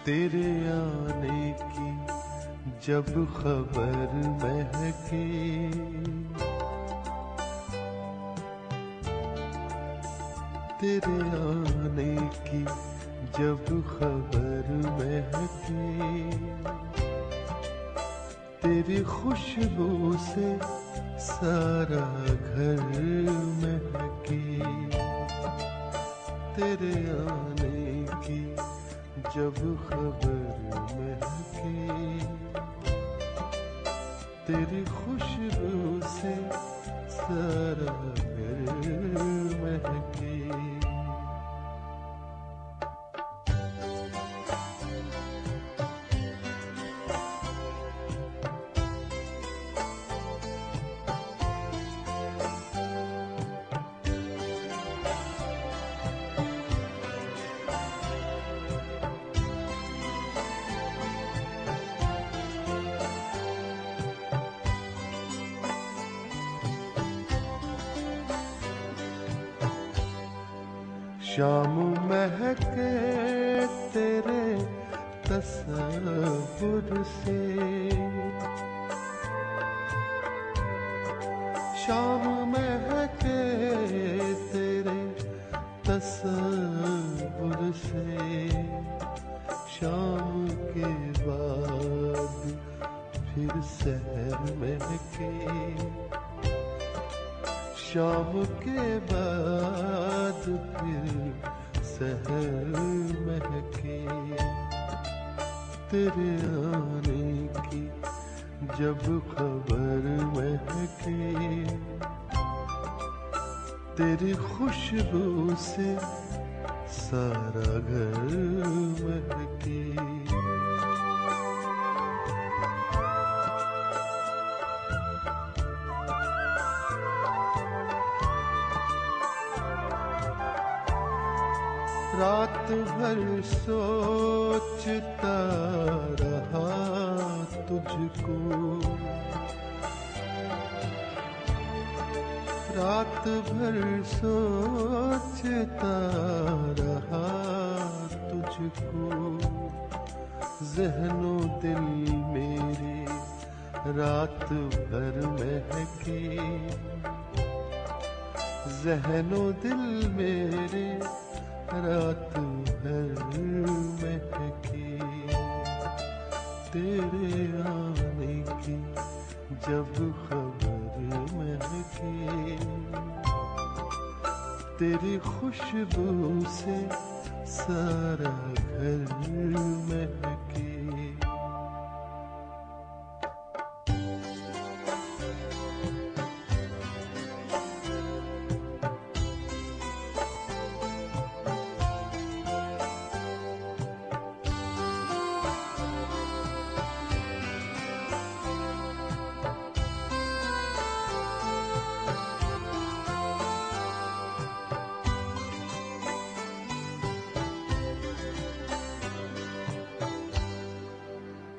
तेरे आने की जब खबर महके, तेरे आने की जब खबर महके, तेरी खुशबू से सारा घर महके। तेरे आने की जब खबर महके, तेरी खुशबू से सारा घर महके। शाम महके तेरे तसव्वुर से, शाम महके तेरे तसव्वुर से, शाम के बाद फिर सहर महके, शाम के बाद फिर सहर महके। तेरे आने की जब खबर महके, तेरी खुशबू से सारा घर महके। रात भर सोचता रहा तुझको, रात भर सोचता रहा तुझको। ज़हनो दिल मेरे रात भर महके, ज़हनो दिल मेरे रात भर महके। तेरे आने की जब खबर महके, तेरी खुशबू से सारा घर महके।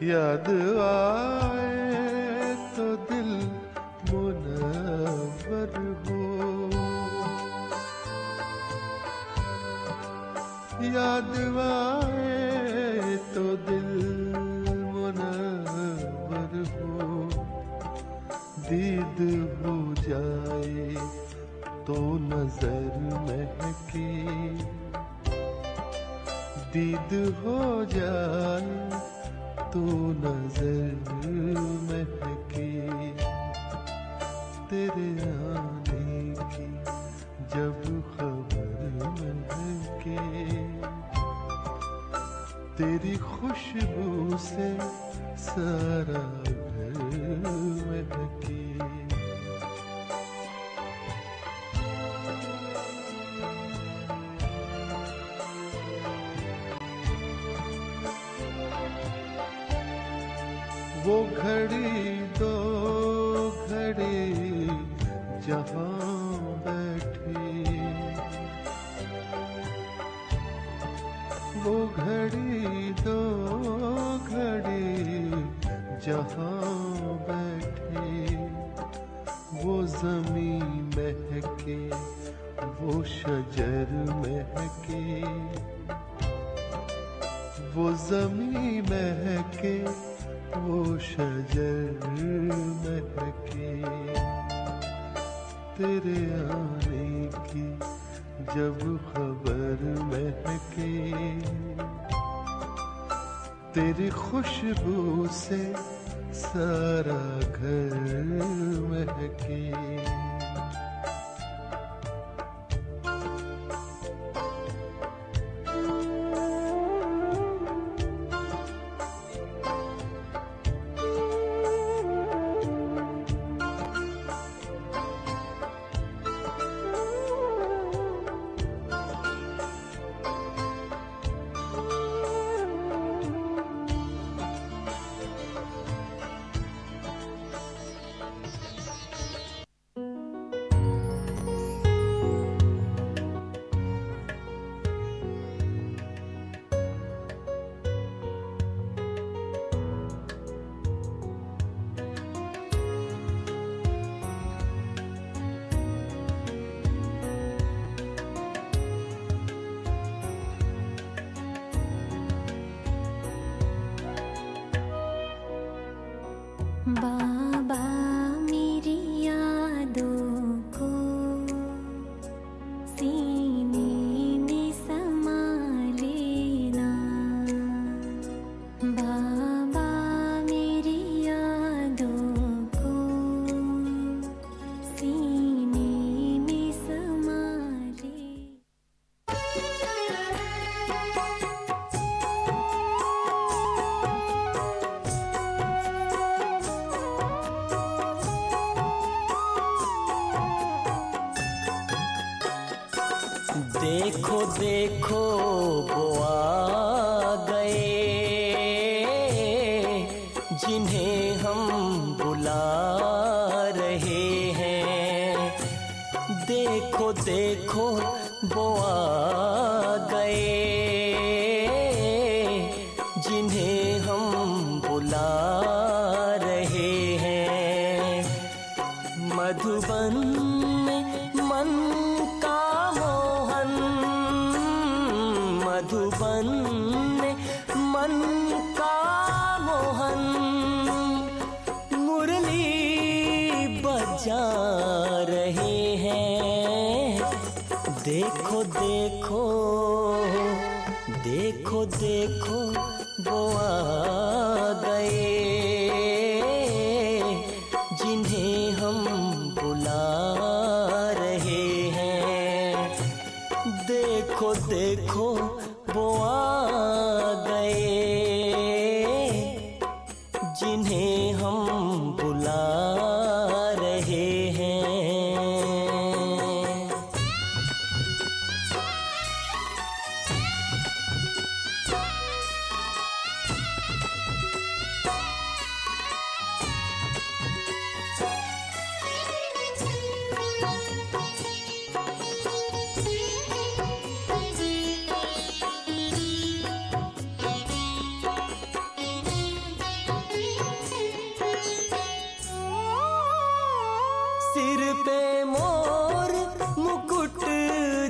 याद आए तो दिल मुनव्वर हो, याद आए तो दिल मुनव्वर हो। दीद हो जाए तो नजर महके, दीद हो जाए तो नजर महके। तेरे आने की जब खबर महके, तेरी खुशबू से सारा घर महके। वो घड़ी दो घड़ी जहाँ बैठी, वो घड़ी दो घड़ी जहाँ बैठी। वो ज़मीं महके, वो शजर महके, वो ज़मीं महके, वो शजर महके, तेरे आने की जब खबर महके, तेरी खुशबू से सारा घर महके। बाबा मेरी यादों को सीने में समा लेना, बाबा मेरी यादों को सीने में समा लेना। देखो देखो वो आ गए जिन्हें हम बुला रहे हैं। देखो देखो वो आ गए जिन्हें हम बुला रहे हैं। मधुबन में मन का मोहन, मधुबन में मन का मोहन, मुरली बजा रहे हैं। देखो देखो देखो देखो वो आ गए जिन्हें हम बुला रहे हैं। देखो देखो वो आ गए जिन्हें हम बुला रहे हैं। सिर पे मोर मुकुट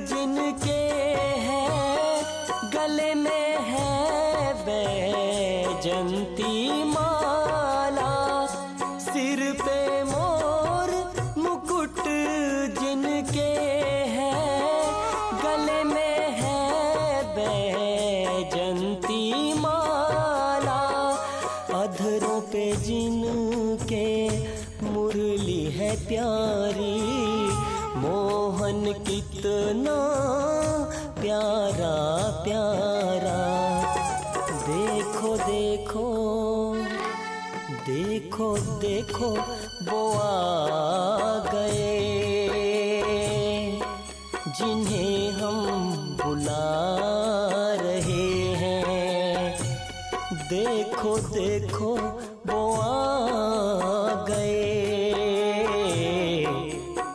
जिनके हैं, गले में है बैजंती माला। सिर पे मोर मुकुट जिनके हैं, गले में है बैजंती माला। अधरों पे जिनके मुरली है प्यारी, मोहन कितना प्यारा प्यारा। देखो देखो देखो देखो वो आ गए जिन्हें हम बुला रहे हैं। देखो देखो वो आ गए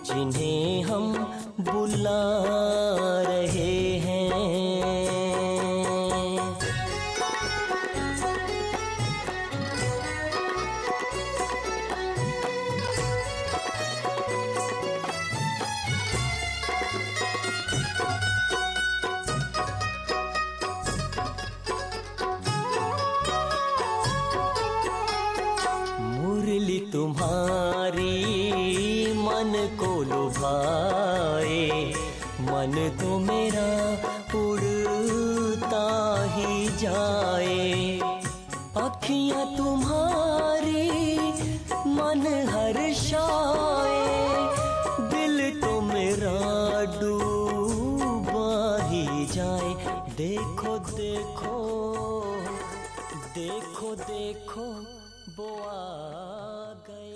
जिन्हें हम बुला रहे हैं। आए, मन तो मेरा उड़ता ही जाए। अखियाँ तुम्हारी मन हर्षाए, दिल तो मेरा डूबा ही जाए। देखो देखो देखो देखो वो आ गए।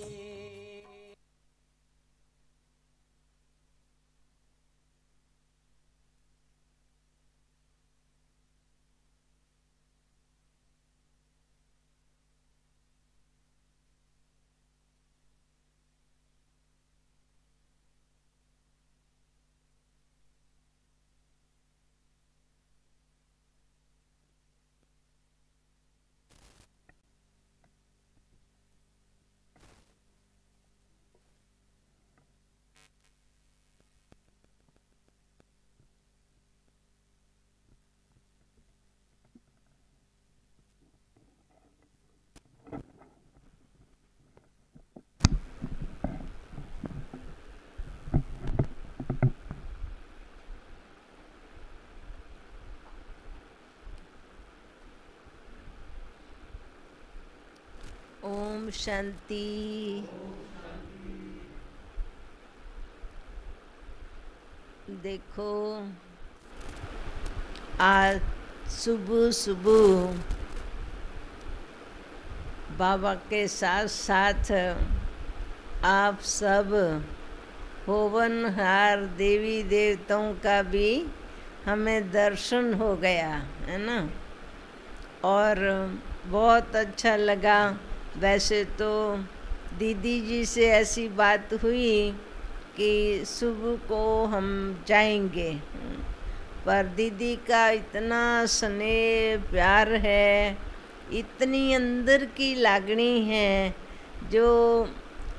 ओम शांति। देखो आज सुबह सुबह बाबा के साथ साथ आप सब होवनहार देवी देवताओं का भी हमें दर्शन हो गया है ना, और बहुत अच्छा लगा। वैसे तो दीदी जी से ऐसी बात हुई कि सुबह को हम जाएंगे, पर दीदी का इतना स्नेह प्यार है, इतनी अंदर की लागणी है, जो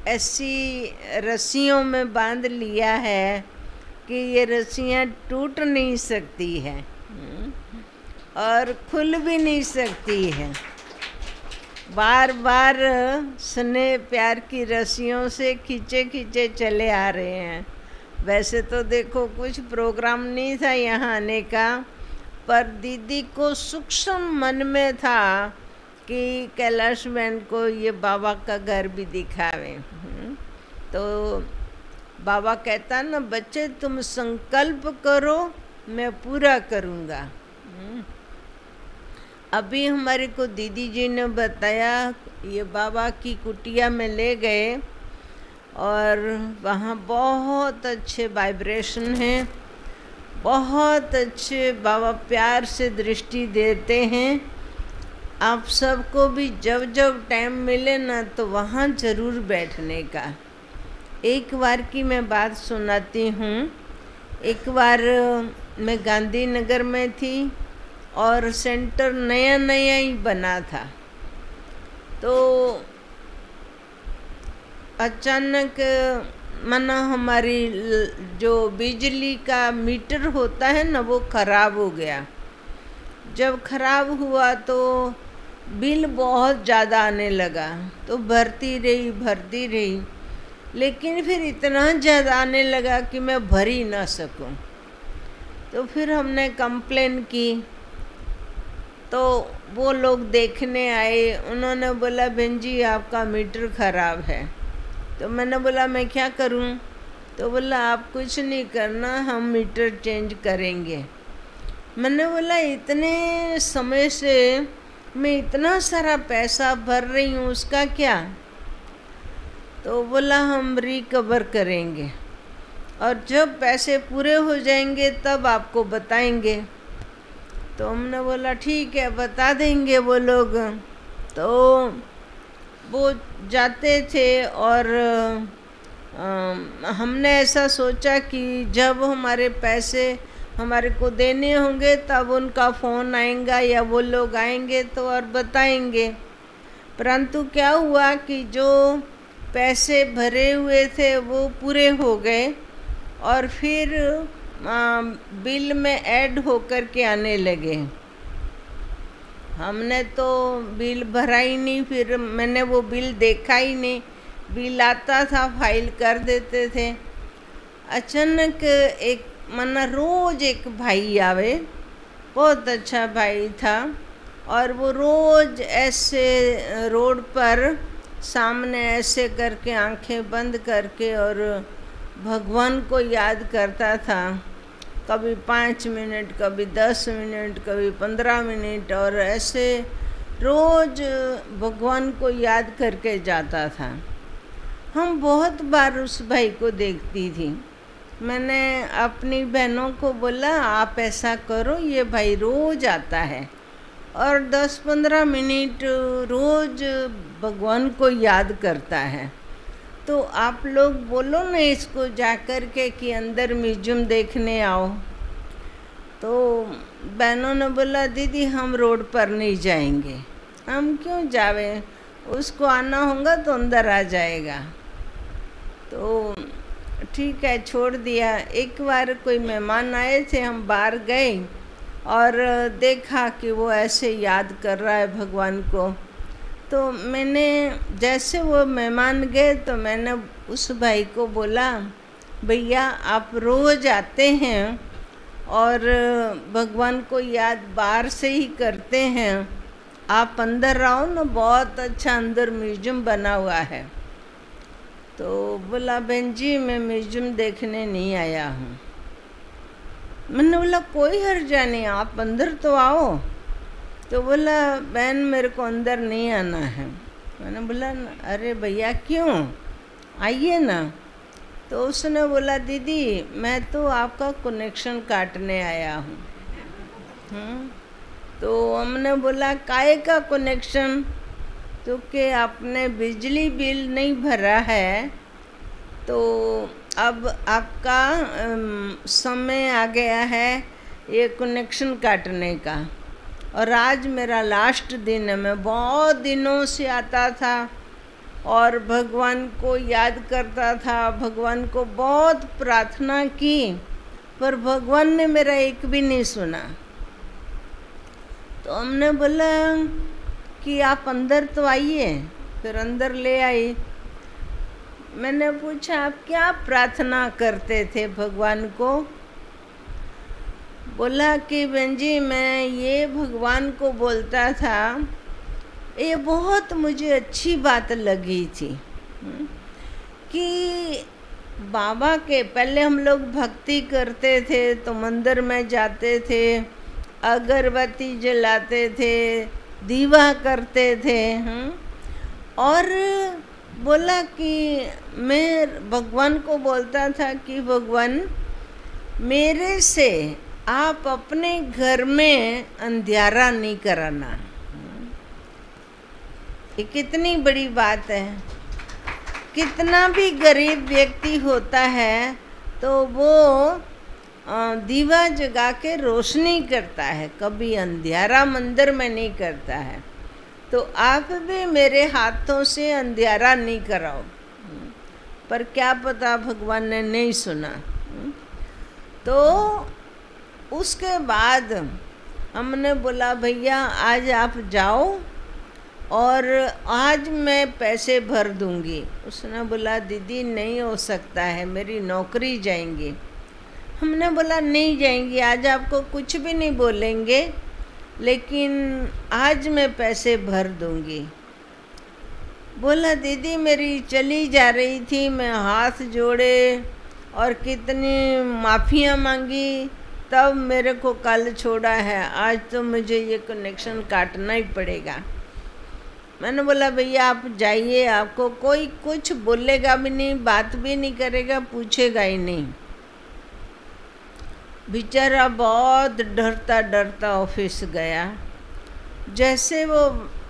ऐसी रस्सियों में बांध लिया है कि ये रस्सियाँ टूट नहीं सकती है और खुल भी नहीं सकती है। बार बार स्नेह प्यार की रस्सियों से खींचे खींचे चले आ रहे हैं। वैसे तो देखो कुछ प्रोग्राम नहीं था यहाँ आने का, पर दीदी को सूक्ष्म मन में था कि कैलाश बहन को ये बाबा का घर भी दिखावे। तो बाबा कहता ना, बच्चे तुम संकल्प करो, मैं पूरा करूँगा। अभी हमारे को दीदी जी ने बताया, ये बाबा की कुटिया में ले गए और वहाँ बहुत अच्छे वाइब्रेशन हैं, बहुत अच्छे बाबा प्यार से दृष्टि देते हैं। आप सबको भी जब जब टाइम मिले ना तो वहाँ ज़रूर बैठने का। एक बार की मैं बात सुनाती हूँ। एक बार मैं गांधीनगर में थी और सेंटर नया नया ही बना था, तो अचानक माना हमारी जो बिजली का मीटर होता है ना वो ख़राब हो गया। जब ख़राब हुआ तो बिल बहुत ज़्यादा आने लगा, तो भरती रही, लेकिन फिर इतना ज़्यादा आने लगा कि मैं भर ही ना सकूं। तो फिर हमने कंप्लेन की, तो वो लोग देखने आए। उन्होंने बोला बहन जी आपका मीटर ख़राब है। तो मैंने बोला मैं क्या करूं? तो बोला आप कुछ नहीं करना, हम मीटर चेंज करेंगे। मैंने बोला इतने समय से मैं इतना सारा पैसा भर रही हूँ, उसका क्या? तो बोला हम रिकवर करेंगे और जब पैसे पूरे हो जाएंगे तब आपको बताएंगे। तो हमने बोला ठीक है बता देंगे वो लोग। तो वो जाते थे और हमने ऐसा सोचा कि जब हमारे पैसे हमारे को देने होंगे तब उनका फ़ोन आएगा या वो लोग आएंगे तो और बताएंगे। परंतु क्या हुआ कि जो पैसे भरे हुए थे वो पूरे हो गए और फिर बिल में ऐड होकर के आने लगे। हमने तो बिल भरा ही नहीं, फिर मैंने वो बिल देखा ही नहीं। बिल आता था फाइल कर देते थे। अचानक एक मना रोज एक भाई आवे, बहुत अच्छा भाई था, और वो रोज ऐसे रोड पर सामने ऐसे करके आंखें बंद करके और भगवान को याद करता था। कभी 5 मिनट, कभी 10 मिनट, कभी 15 मिनट, और ऐसे रोज भगवान को याद करके जाता था। हम बहुत बार उस भाई को देखती थी। मैंने अपनी बहनों को बोला आप ऐसा करो, ये भाई रोज आता है और 10-15 मिनट रोज भगवान को याद करता है, तो आप लोग बोलो ना इसको जा कर के कि अंदर म्यूजियम देखने आओ। तो बहनों ने बोला दीदी हम रोड पर नहीं जाएंगे। हम क्यों जावे, उसको आना होगा तो अंदर आ जाएगा। तो ठीक है, छोड़ दिया। एक बार कोई मेहमान आए थे, हम बाहर गए और देखा कि वो ऐसे याद कर रहा है भगवान को। तो मैंने, जैसे वो मेहमान गए तो मैंने उस भाई को बोला भैया आप रोज़ आते हैं और भगवान को याद बाहर से ही करते हैं, आप अंदर आओ ना, बहुत अच्छा अंदर म्यूजियम बना हुआ है। तो बोला बहन जी मैं म्यूजियम देखने नहीं आया हूँ। मैंने बोला कोई हर्जा नहीं, आप अंदर तो आओ। तो बोला बहन मेरे को अंदर नहीं आना है। मैंने बोला अरे भैया क्यों, आइए ना। तो उसने बोला दीदी मैं तो आपका कनेक्शन काटने आया हूँ। तो हमने बोला काहे का कनेक्शन, क्योंकि आपने बिजली बिल नहीं भरा है, तो अब आपका समय आ गया है ये कनेक्शन काटने का। और आज मेरा लास्ट दिन है, मैं बहुत दिनों से आता था और भगवान को याद करता था, भगवान को बहुत प्रार्थना की, पर भगवान ने मेरा एक भी नहीं सुना। तो हमने बोला कि आप अंदर तो आइए। फिर अंदर ले आई। मैंने पूछा आप क्या प्रार्थना करते थे भगवान को। बोला कि बहन जी मैं ये भगवान को बोलता था, ये बहुत मुझे अच्छी बात लगी थी कि बाबा के पहले हम लोग भक्ति करते थे तो मंदिर में जाते थे, अगरबत्ती जलाते थे, दीवा करते थे। और बोला कि मैं भगवान को बोलता था कि भगवान मेरे से आप अपने घर में अंधियारा नहीं कराना। ये कितनी बड़ी बात है। कितना भी गरीब व्यक्ति होता है तो वो दीवा जगा के रोशनी करता है, कभी अंधियारा मंदिर में नहीं करता है। तो आप भी मेरे हाथों से अंधियारा नहीं कराओ। पर क्या पता भगवान ने नहीं सुना। तो उसके बाद हमने बोला भैया आज आप जाओ और आज मैं पैसे भर दूंगी। उसने बोला दीदी नहीं हो सकता है, मेरी नौकरी जाएंगी। हमने बोला नहीं जाएंगी, आज आपको कुछ भी नहीं बोलेंगे, लेकिन आज मैं पैसे भर दूंगी। बोला दीदी मेरी चली जा रही थी, मैं हाथ जोड़े और कितनी माफ़ियाँ मांगी, तब मेरे को कल छोड़ा है। आज तो मुझे ये कनेक्शन काटना ही पड़ेगा। मैंने बोला भैया आप जाइए, आपको कोई कुछ बोलेगा भी नहीं, बात भी नहीं करेगा, पूछेगा ही नहीं। बेचारा बहुत डरता डरता ऑफिस गया। जैसे वो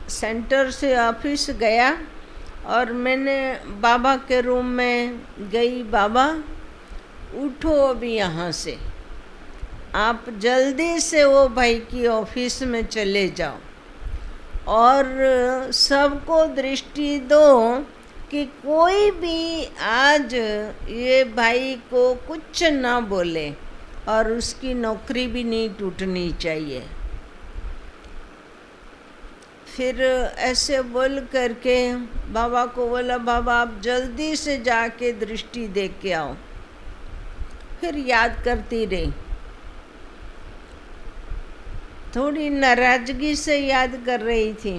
सेंटर से ऑफिस गया और मैंने बाबा के रूम में गई, बाबा उठो अभी यहाँ से, आप जल्दी से वो भाई की ऑफिस में चले जाओ और सबको दृष्टि दो कि कोई भी आज ये भाई को कुछ ना बोले और उसकी नौकरी भी नहीं टूटनी चाहिए। फिर ऐसे बोल करके बाबा को बोला बाबा आप जल्दी से जाके दृष्टि दे के आओ। फिर याद करती रही, थोड़ी नाराजगी से याद कर रही थी।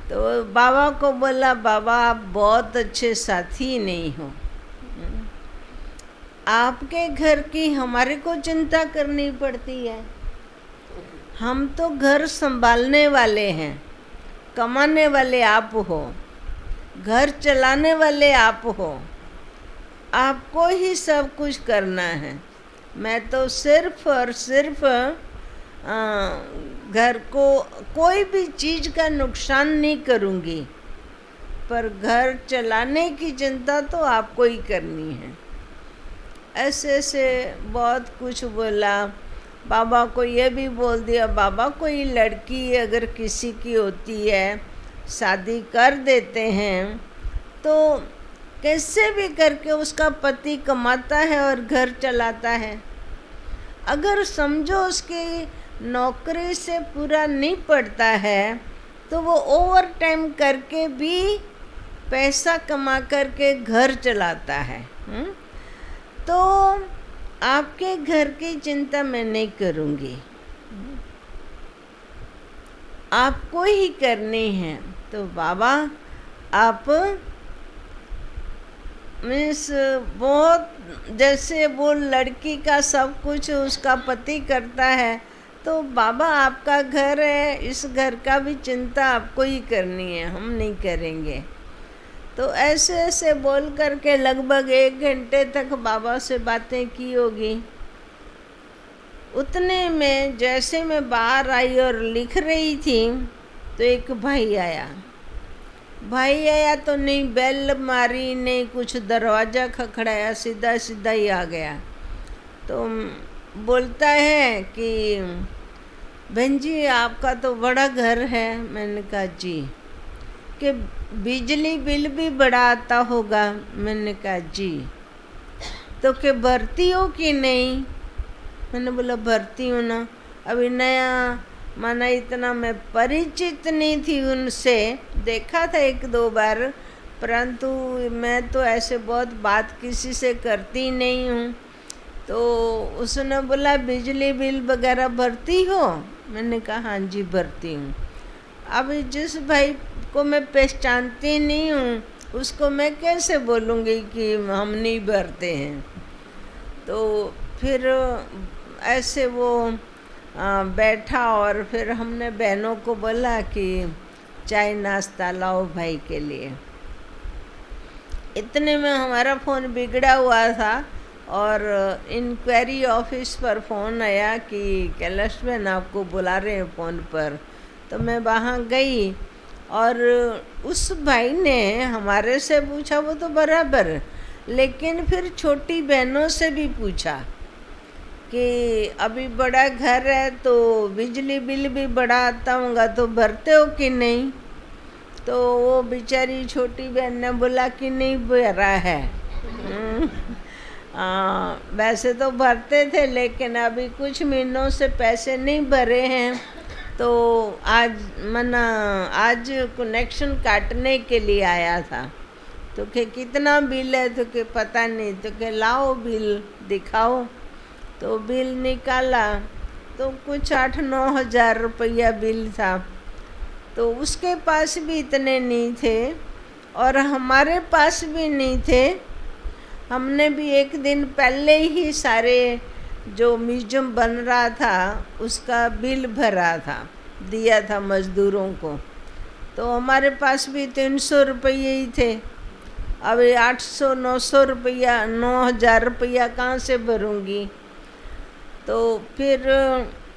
तो बाबा को बोला, बाबा आप बहुत अच्छे साथी नहीं हो, आपके घर की हमारे को चिंता करनी पड़ती है। हम तो घर संभालने वाले हैं, कमाने वाले आप हो, घर चलाने वाले आप हो, आपको ही सब कुछ करना है। मैं तो सिर्फ और सिर्फ घर को कोई भी चीज़ का नुकसान नहीं करूँगी, पर घर चलाने की चिंता तो आपको ही करनी है। ऐसे ऐसे बहुत कुछ बोला। बाबा को ये भी बोल दिया, बाबा कोई लड़की अगर किसी की होती है, शादी कर देते हैं, तो कैसे भी करके उसका पति कमाता है और घर चलाता है। अगर समझो उसकी नौकरी से पूरा नहीं पड़ता है, तो वो ओवर टाइम करके भी पैसा कमा करके घर चलाता है। तो आपके घर की चिंता मैं नहीं करूँगी, आपको ही करनी है। तो बाबा आप मीन्स बहुत, जैसे वो लड़की का सब कुछ उसका पति करता है, तो बाबा आपका घर है, इस घर का भी चिंता आपको ही करनी है, हम नहीं करेंगे। तो ऐसे ऐसे बोल करके लगभग 1 घंटे तक बाबा से बातें की होगी। उतने में जैसे मैं बाहर आई और लिख रही थी, तो एक भाई आया तो नहीं बेल मारी, नहीं कुछ दरवाज़ा खखड़ाया, सीधा सीधा ही आ गया। तो बोलता है कि बहन जी आपका तो बड़ा घर है। मैंने कहा जी। कि बिजली बिल भी बड़ा आता होगा। मैंने कहा जी। तो कि भरती हो कि नहीं? मैंने बोला भरती हूँ ना। अभी नया माना इतना मैं परिचित नहीं थी उनसे, देखा था 1-2 बार, परंतु मैं तो ऐसे बहुत बात किसी से करती नहीं हूँ। तो उसने बोला बिजली बिल वगैरह भरती हो? मैंने कहा हाँ जी भरती हूँ। अब जिस भाई को मैं पहचानती नहीं हूँ उसको मैं कैसे बोलूँगी कि हम नहीं भरते हैं। तो फिर ऐसे वो बैठा और फिर हमने बहनों को बोला कि चाय नाश्ता लाओ भाई के लिए। इतने में हमारा फ़ोन बिगड़ा हुआ था और इंक्वायरी ऑफिस पर फ़ोन आया कि कैलाश बहन आपको बुला रहे हैं फ़ोन पर। तो मैं वहाँ गई और उस भाई ने हमारे से पूछा, वो तो बराबर, लेकिन फिर छोटी बहनों से भी पूछा कि अभी बड़ा घर है तो बिजली बिल भी बड़ा आता होगा तो भरते हो कि नहीं? तो वो बेचारी छोटी बहन ने बोला कि नहीं भरा है। वैसे तो भरते थे लेकिन अभी कुछ महीनों से पैसे नहीं भरे हैं, तो आज कनेक्शन काटने के लिए आया था। तो कि कितना बिल है? तो कि पता नहीं। तो कि लाओ बिल दिखाओ। तो बिल निकाला तो कुछ 8-9 हज़ार रुपया बिल था। तो उसके पास भी इतने नहीं थे और हमारे पास भी नहीं थे। हमने भी एक दिन पहले ही सारे जो म्यूजियम बन रहा था उसका बिल भरा था, दिया था मज़दूरों को। तो हमारे पास भी 300 रुपये ही थे। अब 800-900 रुपया, 9,000 रुपया कहाँ से भरूँगी? तो फिर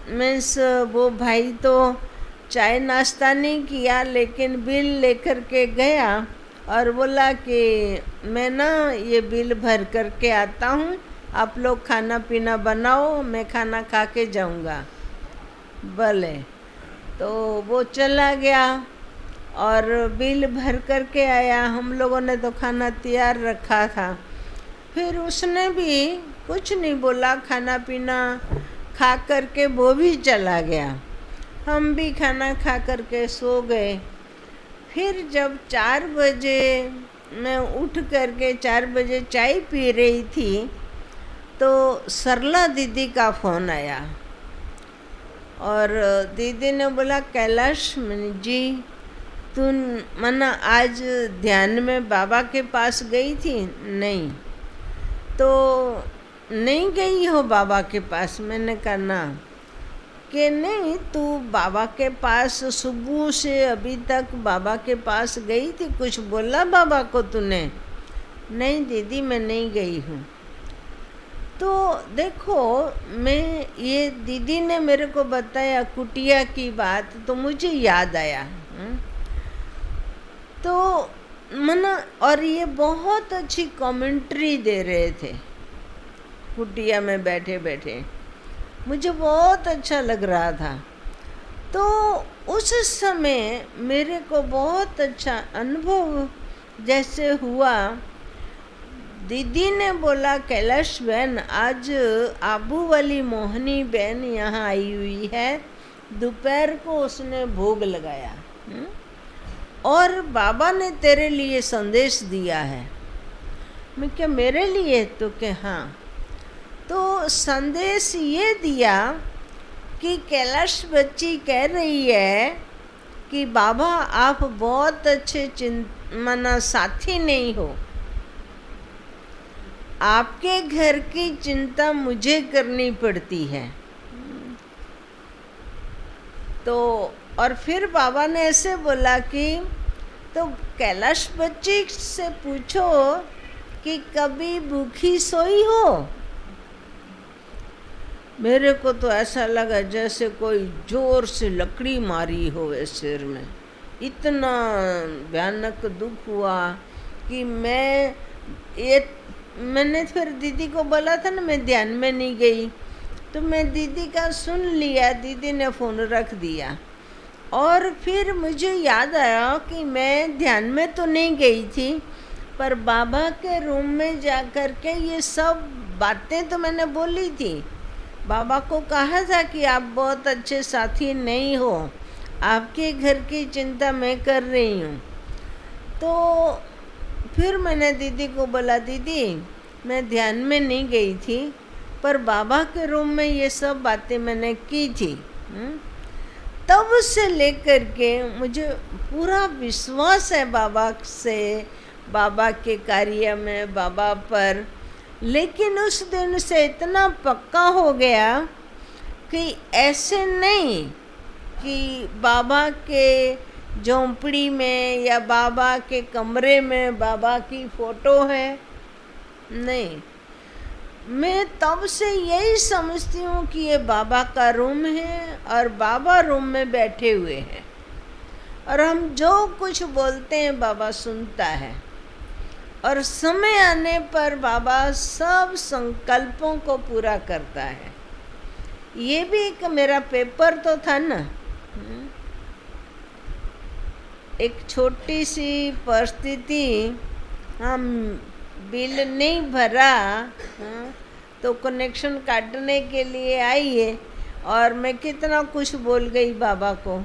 मीन्स वो भाई तो चाय नाश्ता नहीं किया लेकिन बिल लेकर के गया और बोला कि मैं ना ये बिल भर कर के आता हूँ, आप लोग खाना पीना बनाओ, मैं खाना खा के जाऊँगा। भले। तो वो चला गया और बिल भर कर के आया। हम लोगों ने तो खाना तैयार रखा था। फिर उसने भी कुछ नहीं बोला, खाना पीना खा कर के वो भी चला गया। हम भी खाना खा कर के सो गए। फिर जब 4 बजे मैं उठ कर के 4 बजे चाय पी रही थी तो सरला दीदी का फ़ोन आया और दीदी ने बोला कैलाश जी तू मना आज ध्यान में बाबा के पास गई थी? नहीं। तो नहीं गई हो बाबा के पास? मैंने कहा ना। कि नहीं, तू बाबा के पास सुबह से अभी तक बाबा के पास गई थी, कुछ बोला बाबा को तूने? नहीं दीदी मैं नहीं गई हूँ। तो देखो, मैं ये दीदी ने मेरे को बताया कुटिया की बात, तो मुझे याद आया। तो मना, और ये बहुत अच्छी कमेंट्री दे रहे थे कुटिया में बैठे बैठे, मुझे बहुत अच्छा लग रहा था। तो उस समय मेरे को बहुत अच्छा अनुभव जैसे हुआ। दीदी ने बोला कैलाश बहन आज आबू वाली मोहनी बहन यहाँ आई हुई है, दोपहर को उसने भोग लगाया और बाबा ने तेरे लिए संदेश दिया है। मैं क्या मेरे लिए? तो क्या हाँ। तो संदेश ये दिया कि कैलाश बच्ची कह रही है कि बाबा आप बहुत अच्छे मना साथी नहीं हो, आपके घर की चिंता मुझे करनी पड़ती है। तो और फिर बाबा ने ऐसे बोला कि तो कैलाश बच्ची से पूछो कि कभी भूखी सोई हो? मेरे को तो ऐसा लगा जैसे कोई जोर से लकड़ी मारी हो सिर में। इतना भयानक दुख हुआ कि मैंने फिर दीदी को बोला था ना मैं ध्यान में नहीं गई, तो मैं दीदी का सुन लिया, दीदी ने फ़ोन रख दिया। और फिर मुझे याद आया कि मैं ध्यान में तो नहीं गई थी, पर बाबा के रूम में जा कर के ये सब बातें तो मैंने बोली थी। बाबा को कहा था कि आप बहुत अच्छे साथी नहीं हो, आपके घर की चिंता मैं कर रही हूँ। तो फिर मैंने दीदी को बोला दीदी मैं ध्यान में नहीं गई थी, पर बाबा के रूम में ये सब बातें मैंने की थी। तब से लेकर के मुझे पूरा विश्वास है बाबा से, बाबा के कार्य में, बाबा पर। लेकिन उस दिन से इतना पक्का हो गया कि ऐसे नहीं कि बाबा के झोंपड़ी में या बाबा के कमरे में बाबा की फ़ोटो है, नहीं। मैं तब से यही समझती हूँ कि ये बाबा का रूम है और बाबा रूम में बैठे हुए हैं और हम जो कुछ बोलते हैं बाबा सुनता है और समय आने पर बाबा सब संकल्पों को पूरा करता है। ये भी एक मेरा पेपर तो था ना, एक छोटी सी परिस्थिति, हम बिल नहीं भरा तो कनेक्शन काटने के लिए आई है और मैं कितना कुछ बोल गई बाबा को,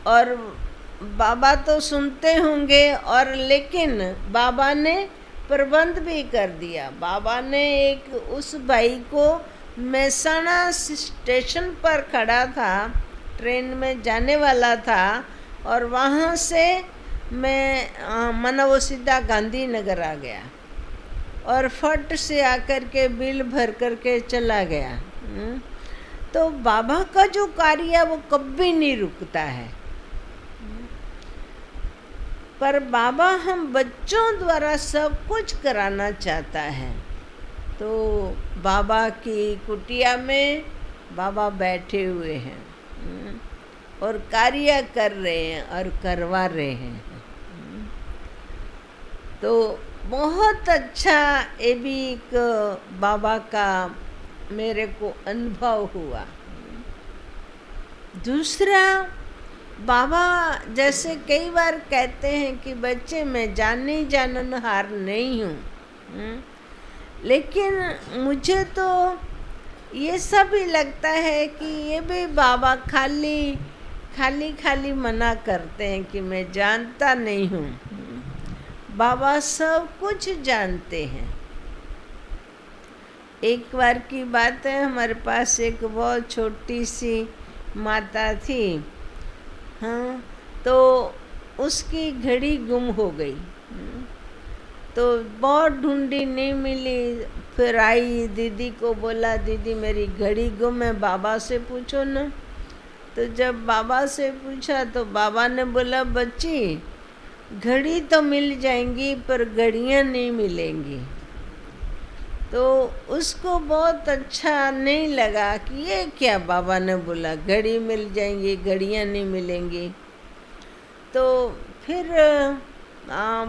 और बाबा तो सुनते होंगे। और लेकिन बाबा ने प्रबंध भी कर दिया। बाबा ने एक उस भाई को मेहसाणा स्टेशन पर खड़ा था, ट्रेन में जाने वाला था, और वहाँ से मैं वो सीधा गांधीनगर आ गया और फट से आकर के बिल भर करके चला गया। तो बाबा का जो कार्य वो कभी नहीं रुकता है, पर बाबा हम बच्चों द्वारा सब कुछ कराना चाहता है। तो बाबा की कुटिया में बाबा बैठे हुए हैं और कार्य कर रहे हैं और करवा रहे हैं। तो बहुत अच्छा ये भी एक बाबा का मेरे को अनुभव हुआ। दूसरा, बाबा जैसे कई बार कहते हैं कि बच्चे मैं जानी जाननहार नहीं हूँ, लेकिन मुझे तो ये सब ही लगता है कि ये भी बाबा खाली मना करते हैं कि मैं जानता नहीं हूँ। बाबा सब कुछ जानते हैं एक बार की बात है, हमारे पास एक बहुत छोटी सी माता थी। हाँ, तो उसकी घड़ी गुम हो गई। तो बहुत ढूंढी, नहीं मिली। फिर आई, दीदी को बोला, दीदी मेरी घड़ी गुम है, बाबा से पूछो ना। तो जब बाबा से पूछा तो बाबा ने बोला, बच्ची घड़ी तो मिल जाएंगी पर घड़ियाँ नहीं मिलेंगी। तो उसको बहुत अच्छा नहीं लगा कि ये क्या बाबा ने बोला, घड़ी मिल जाएंगी घड़ियाँ नहीं मिलेंगी। तो फिर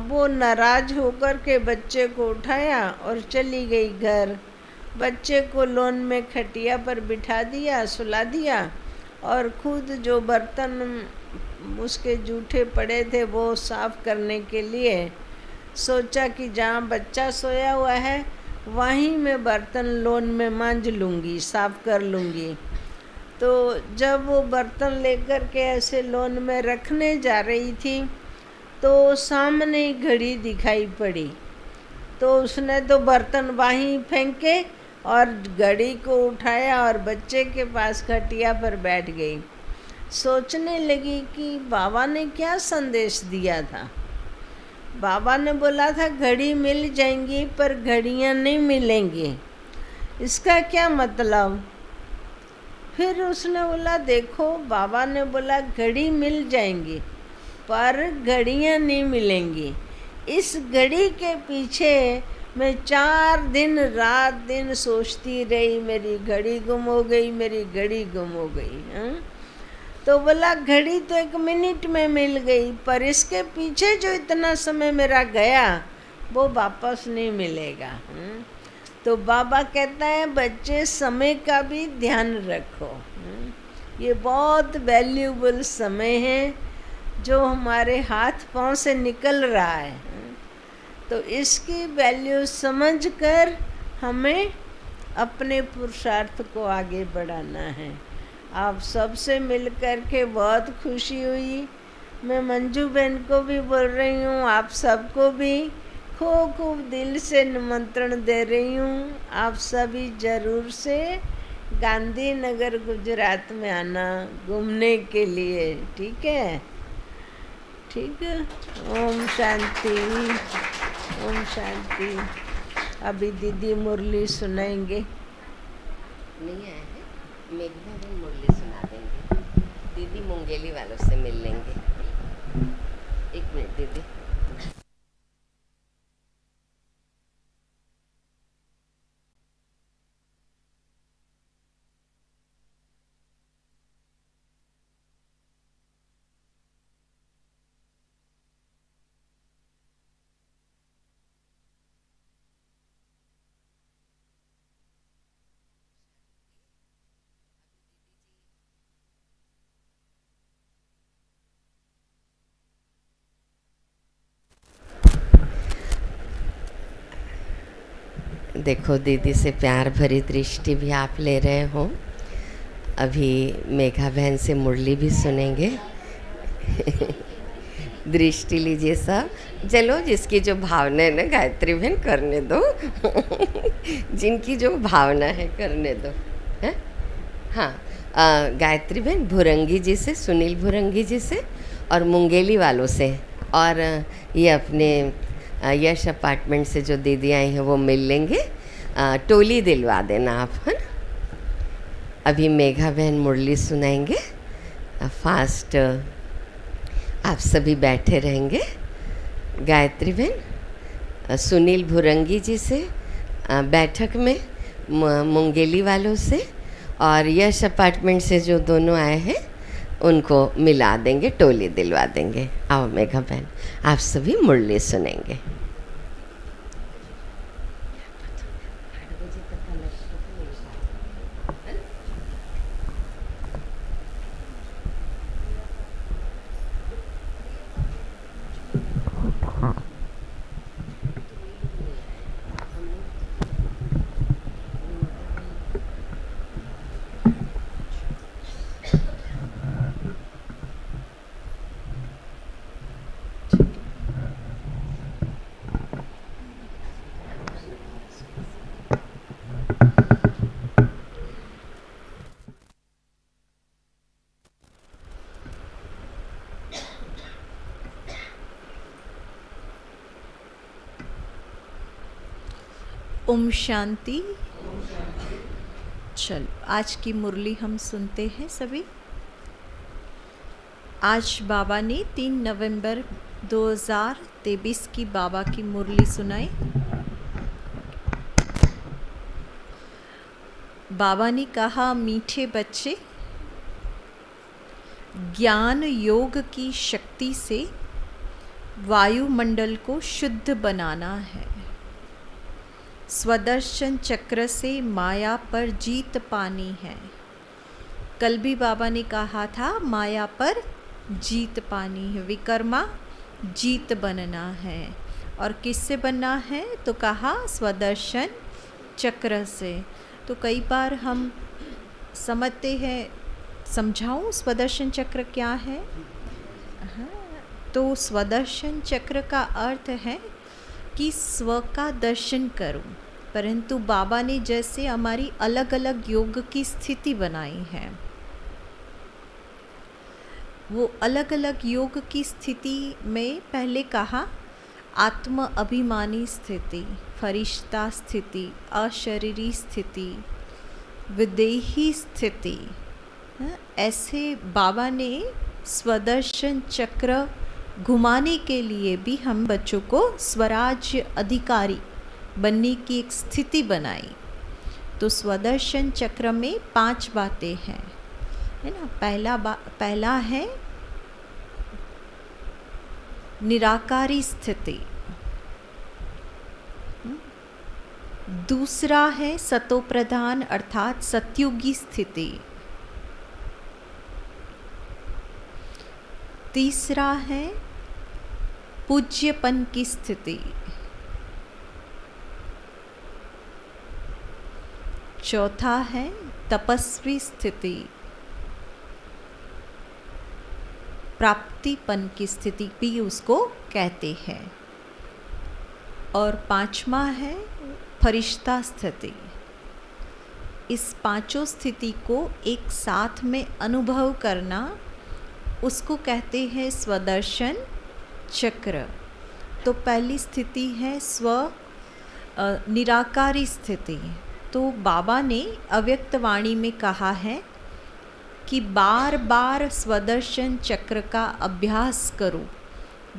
वो नाराज होकर के बच्चे को उठाया और चली गई घर। बच्चे को लोन में खटिया पर बिठा दिया, सुला दिया, और खुद जो बर्तन उसके जूठे पड़े थे वो साफ़ करने के लिए सोचा कि जहाँ बच्चा सोया हुआ है वहीं मैं बर्तन लोन में मांज लूँगी, साफ़ कर लूँगी। तो जब वो बर्तन लेकर के ऐसे लोन में रखने जा रही थी तो सामने घड़ी दिखाई पड़ी। तो उसने तो बर्तन वहीं फेंके और घड़ी को उठाया और बच्चे के पास खटिया पर बैठ गई। सोचने लगी कि बाबा ने क्या संदेश दिया था। बाबा ने बोला था घड़ी मिल जाएंगी पर घड़ियाँ नहीं मिलेंगी, इसका क्या मतलब। फिर उसने बोला, देखो बाबा ने बोला घड़ी मिल जाएंगी पर घड़ियाँ नहीं मिलेंगी। इस घड़ी के पीछे मैं 4 दिन रात दिन सोचती रही, मेरी घड़ी गुम हो गई, मेरी घड़ी गुम हो गई। तो बोला घड़ी तो 1 मिनट में मिल गई पर इसके पीछे जो इतना समय मेरा गया वो वापस नहीं मिलेगा। तो बाबा कहता है, बच्चे समय का भी ध्यान रखो। ये बहुत वैल्यूबल समय है जो हमारे हाथ पांव से निकल रहा है। तो इसकी वैल्यू समझकर हमें अपने पुरुषार्थ को आगे बढ़ाना है। आप सबसे मिलकर के बहुत खुशी हुई। मैं मंजू बहन को भी बोल रही हूँ, आप सबको भी खूब दिल से निमंत्रण दे रही हूँ। आप सभी ज़रूर से गांधीनगर गुजरात में आना घूमने के लिए, ठीक है? ठीक है। ओम शांति, ओम शांति। अभी दीदी मुरली सुनाएंगे। नहीं आए हैं, मेघना बहन मुरली सुना देंगे। दीदी मुंगेली वालों से मिल लेंगे। 1 मिनट दीदी। देखो दीदी से प्यार भरी दृष्टि भी आप ले रहे हो। अभी मेघा बहन से मुरली भी सुनेंगे। दृष्टि लीजिए सब। चलो जिसकी जो भावना है ना गायत्री बहन करने दो। जिनकी जो भावना है करने दो है। हाँ, गायत्री बहन भुरंगी जी से, सुनील भुरंगी जी से और मुंगेली वालों से, और ये अपने यश अपार्टमेंट से जो दीदी आई हैं वो मिल लेंगे। टोली दिलवा देना आप, है ना। अभी मेघा बहन मुरली सुनाएंगे। फास्ट आप सभी बैठे रहेंगे। गायत्री बहन सुनील भुरंगी जी से बैठक में, मुंगेली वालों से और यश अपार्टमेंट से जो दोनों आए हैं उनको मिला देंगे, टोली दिलवा देंगे। आओ मेघा बहन, आप सभी मुरली सुनेंगे। ओम शांति। चलो आज की मुरली हम सुनते हैं सभी। आज बाबा ने 3 नवंबर 2023 की बाबा की मुरली सुनाई। बाबा ने कहा, मीठे बच्चे, ज्ञान योग की शक्ति से वायुमंडल को शुद्ध बनाना है। स्वदर्शन चक्र से माया पर जीत पानी है। कल भी बाबा ने कहा था माया पर जीत पानी है, विकर्मा जीत बनना है। और किससे बनना है? तो कहा स्वदर्शन चक्र से। तो कई बार हम समझते हैं, समझाऊं स्वदर्शन चक्र क्या है? तो स्वदर्शन चक्र का अर्थ है कि स्व का दर्शन करूं। परंतु बाबा ने जैसे हमारी अलग अलग योग की स्थिति बनाई है, वो अलग अलग योग की स्थिति में पहले कहा आत्म अभिमानी स्थिति, फरिश्ता स्थिति, अशरीरी स्थिति, विदेही स्थिति। ऐसे बाबा ने स्वदर्शन चक्र घुमाने के लिए भी हम बच्चों को स्वराज्य अधिकारी बनने की एक स्थिति बनाई। तो स्वदर्शन चक्र में 5 बातें हैं, है ना। पहला है निराकारी स्थिति, दूसरा है सतोप्रधान अर्थात सत्युगी स्थिति, तीसरा है पूज्यपन की स्थिति, चौथा है तपस्वी स्थिति, प्राप्तिपन की स्थिति भी उसको कहते हैं, और 5वां है फरिश्ता स्थिति। इस 5 स्थिति को एक साथ में अनुभव करना, उसको कहते हैं स्वदर्शन चक्र। तो पहली स्थिति है निराकारी स्थिति। तो बाबा ने अव्यक्त वाणी में कहा है कि बार बार स्वदर्शन चक्र का अभ्यास करो।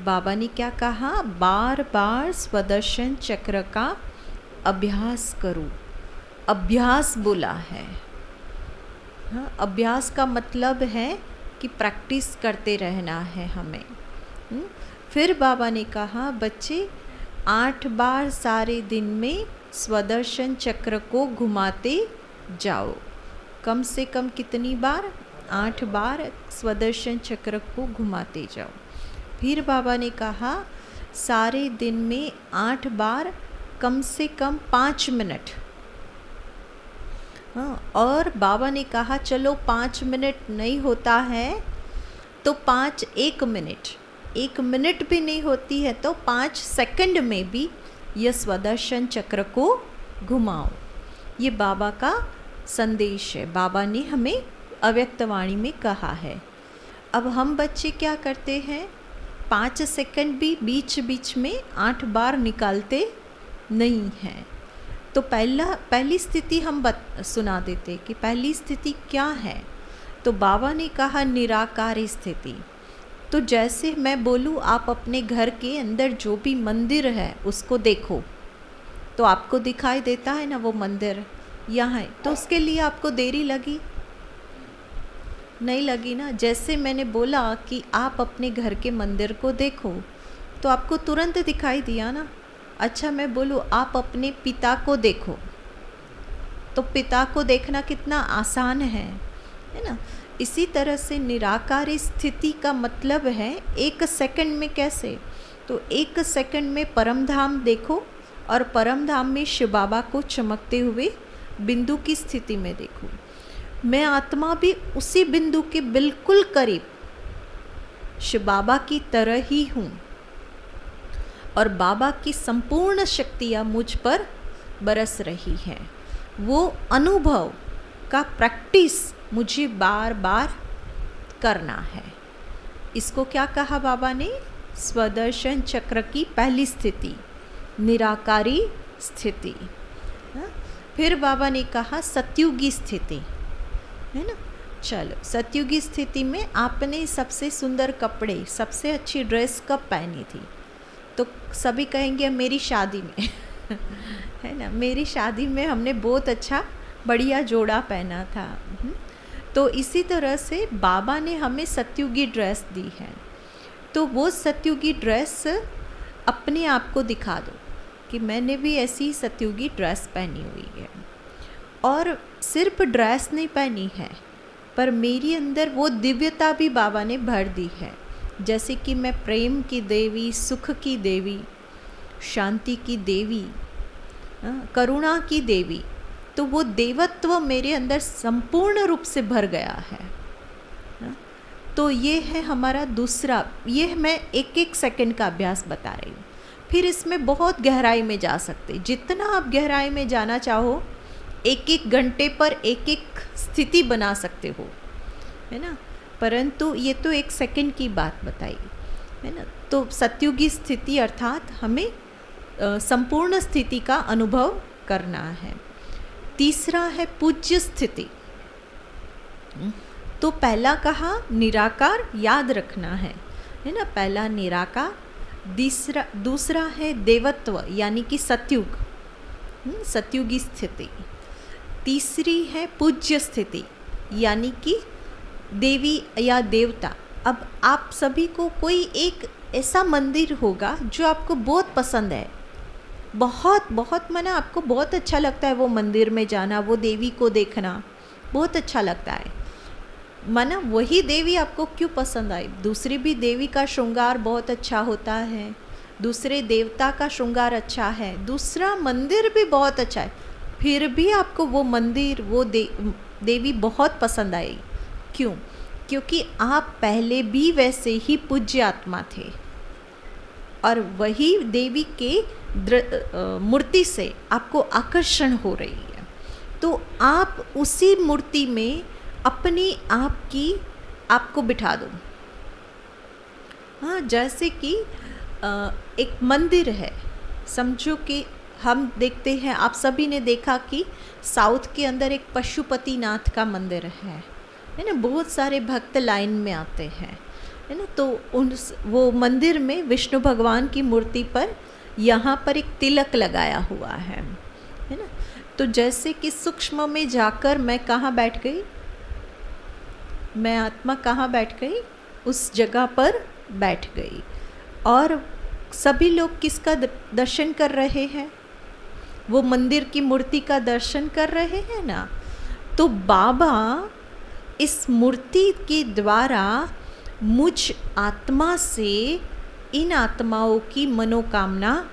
बाबा ने क्या कहा? बार बार स्वदर्शन चक्र का अभ्यास करो। अभ्यास बोला है। हाँ, अभ्यास का मतलब है कि प्रैक्टिस करते रहना है हमें। फिर बाबा ने कहा, बच्चे 8 बार सारे दिन में स्वदर्शन चक्र को घुमाते जाओ। कम से कम कितनी बार? 8 बार स्वदर्शन चक्र को घुमाते जाओ। फिर बाबा ने कहा, सारे दिन में 8 बार कम से कम 5 मिनट। हाँ, और बाबा ने कहा चलो 5 मिनट नहीं होता है तो 1 मिनट, 1 मिनट भी नहीं होती है तो 5 सेकंड में भी यह स्वदर्शन चक्र को घुमाओ। ये बाबा का संदेश है, बाबा ने हमें अव्यक्त वाणी में कहा है। अब हम बच्चे क्या करते हैं? 5 सेकंड भी बीच बीच में 8 बार निकालते नहीं हैं। तो पहली स्थिति हम सुना देते कि पहली स्थिति क्या है। तो बाबा ने कहा निराकारी स्थिति। तो जैसे मैं बोलूँ आप अपने घर के अंदर जो भी मंदिर है उसको देखो, तो आपको दिखाई देता है ना वो मंदिर यहाँ है, तो उसके लिए आपको देरी लगी? नहीं लगी ना। जैसे मैंने बोला कि आप अपने घर के मंदिर को देखो तो आपको तुरंत दिखाई दिया ना। अच्छा मैं बोलूँ आप अपने पिता को देखो, तो पिता को देखना कितना आसान है ना। इसी तरह से निराकारी स्थिति का मतलब है 1 सेकंड में कैसे? तो 1 सेकंड में परमधाम देखो और परमधाम में शिव बाबा को चमकते हुए बिंदु की स्थिति में देखो। मैं आत्मा भी उसी बिंदु के बिल्कुल करीब शिव बाबा की तरह ही हूँ और बाबा की संपूर्ण शक्तियाँ मुझ पर बरस रही हैं। वो अनुभव का प्रैक्टिस मुझे बार बार करना है। इसको क्या कहा बाबा ने? स्वदर्शन चक्र की पहली स्थिति, निराकारी स्थिति। हाँ? फिर बाबा ने कहा सतयुगी स्थिति, है ना। चलो, सतयुगी स्थिति में आपने सबसे सुंदर कपड़े, सबसे अच्छी ड्रेस कब पहनी थी? तो सभी कहेंगे मेरी शादी में है ना, मेरी शादी में हमने बहुत अच्छा बढ़िया जोड़ा पहना था। तो इसी तरह से बाबा ने हमें सतयुगी ड्रेस दी है, तो वो सतयुगी ड्रेस अपने आप को दिखा दो कि मैंने भी ऐसी सतयुगी ड्रेस पहनी हुई है। और सिर्फ ड्रेस नहीं पहनी है, पर मेरी अंदर वो दिव्यता भी बाबा ने भर दी है, जैसे कि मैं प्रेम की देवी, सुख की देवी, शांति की देवी, करुणा की देवी। तो वो देवत्व मेरे अंदर संपूर्ण रूप से भर गया है। तो ये है हमारा दूसरा, ये मैं एक एक सेकंड का अभ्यास बता रही हूँ। फिर इसमें बहुत गहराई में जा सकते, जितना आप गहराई में जाना चाहो, एक एक घंटे पर एक एक स्थिति बना सकते हो, है ना। परंतु ये तो एक सेकंड की बात बताई, है ना। तो सतयुगी स्थिति अर्थात हमें संपूर्ण स्थिति का अनुभव करना है। तीसरा है पूज्य स्थिति। तो पहला कहा निराकार याद रखना है ना, पहला निराकार, दूसरा है देवत्व यानी कि सतयुग, सतयुगी स्थिति। तीसरी है पूज्य स्थिति यानी कि देवी या देवता। अब आप सभी को कोई एक ऐसा मंदिर होगा जो आपको बहुत पसंद है, बहुत बहुत, माना आपको बहुत अच्छा लगता है वो मंदिर में जाना, वो देवी को देखना बहुत अच्छा लगता है। माना वही देवी आपको क्यों पसंद आई? दूसरी भी देवी का श्रृंगार बहुत अच्छा होता है, दूसरे देवता का श्रृंगार अच्छा है, दूसरा मंदिर भी बहुत अच्छा है, फिर भी आपको वो मंदिर, वो देवी बहुत पसंद आई। क्यों? क्योंकि आप पहले भी वैसे ही पूज्य आत्मा थे और वही देवी के मूर्ति से आपको आकर्षण हो रही है। तो आप उसी मूर्ति में अपनी आपको बिठा दो। हाँ, जैसे कि एक मंदिर है, समझो कि हम देखते हैं, आप सभी ने देखा कि साउथ के अंदर एक पशुपतिनाथ का मंदिर है ना। बहुत सारे भक्त लाइन में आते हैं, है ना। तो वो मंदिर में विष्णु भगवान की मूर्ति पर यहाँ पर एक तिलक लगाया हुआ है ना। तो जैसे कि सूक्ष्म में जाकर मैं कहाँ बैठ गई, मैं आत्मा कहाँ बैठ गई, उस जगह पर बैठ गई। और सभी लोग किसका दर्शन कर रहे हैं? वो मंदिर की मूर्ति का दर्शन कर रहे हैं ना। तो बाबा इस मूर्ति के द्वारा मुझ आत्मा से इन आत्माओं की मनोकामना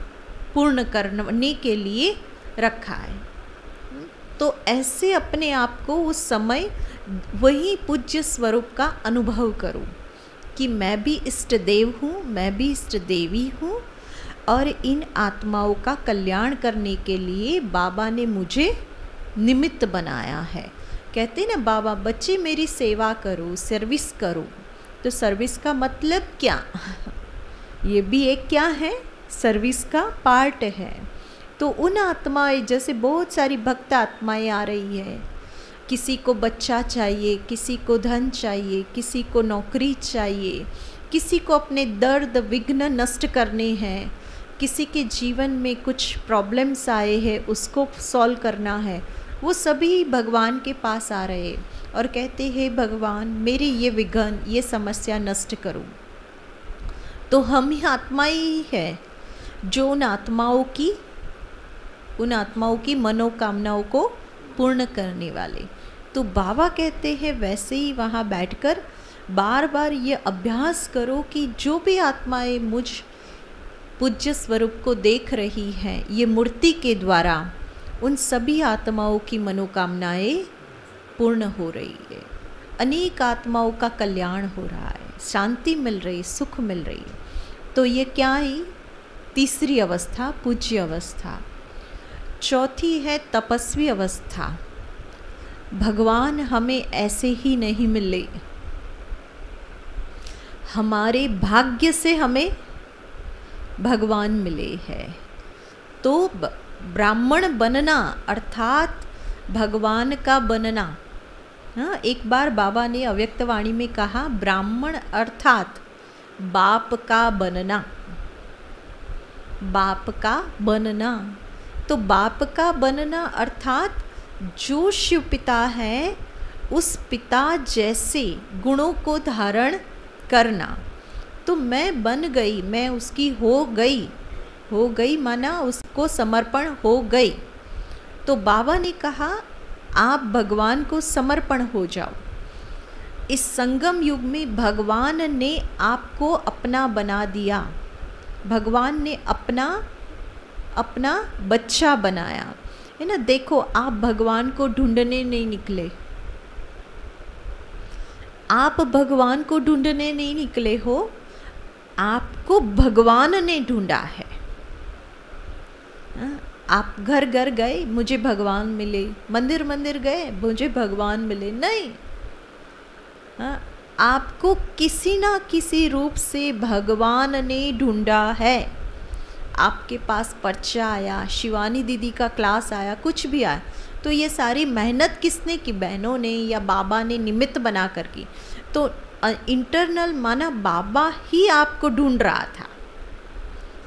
पूर्ण करने के लिए रखा है। तो ऐसे अपने आप को उस समय वही पूज्य स्वरूप का अनुभव करूं कि मैं भी इष्ट देव हूँ, मैं भी इष्ट देवी हूँ और इन आत्माओं का कल्याण करने के लिए बाबा ने मुझे निमित्त बनाया है। कहते हैं ना बाबा, बच्चे मेरी सेवा करो, सर्विस करो। तो सर्विस का मतलब क्या? ये भी एक क्या है? सर्विस का पार्ट है। तो उन आत्माएं, जैसे बहुत सारी भक्त आत्माएं आ रही है, किसी को बच्चा चाहिए, किसी को धन चाहिए, किसी को नौकरी चाहिए, किसी को अपने दर्द विघ्न नष्ट करने हैं, किसी के जीवन में कुछ प्रॉब्लम्स आए हैं उसको सॉल्व करना है, वो सभी भगवान के पास आ रहे और कहते हैं भगवान मेरी ये विघ्न, ये समस्या नष्ट करो। तो हम ही आत्मा ही है जो उन आत्माओं की मनोकामनाओं को पूर्ण करने वाले। तो बाबा कहते हैं वैसे ही वहाँ बैठकर बार बार ये अभ्यास करो कि जो भी आत्माएं मुझ पूज्य स्वरूप को देख रही हैं, ये मूर्ति के द्वारा उन सभी आत्माओं की मनोकामनाएं पूर्ण हो रही है, अनेक आत्माओं का कल्याण हो रहा है, शांति मिल रही, सुख मिल रही। तो ये क्या है? तीसरी अवस्था पूज्य अवस्था। चौथी है तपस्वी अवस्था। भगवान हमें ऐसे ही नहीं मिले, हमारे भाग्य से हमें भगवान मिले हैं। तो ब्राह्मण बनना अर्थात भगवान का बनना। हाँ, एक बार बाबा ने अव्यक्त वाणी में कहा ब्राह्मण अर्थात बाप का बनना, बाप का बनना। तो बाप का बनना अर्थात जो शिव पिता है उस पिता जैसे गुणों को धारण करना। तो मैं बन गई, मैं उसकी हो गई माना उसको समर्पण हो गई। तो बाबा ने कहा आप भगवान को समर्पण हो जाओ। इस संगम युग में भगवान ने आपको अपना बना दिया, भगवान ने अपना बच्चा बनाया, है ना। देखो आप भगवान को ढूंढने नहीं निकले, आप भगवान को ढूंढने नहीं निकले हो, आपको भगवान ने ढूंढा है। आप घर घर गए मुझे भगवान मिले, मंदिर मंदिर गए मुझे भगवान मिले, नहीं। आपको किसी ना किसी रूप से भगवान ने ढूंढा है। आपके पास पर्चा आया, शिवानी दीदी का क्लास आया, कुछ भी आया, तो ये सारी मेहनत किसने की? बहनों ने या बाबा ने निमित्त बना कर की। तो इंटरनल माना बाबा ही आपको ढूंढ रहा था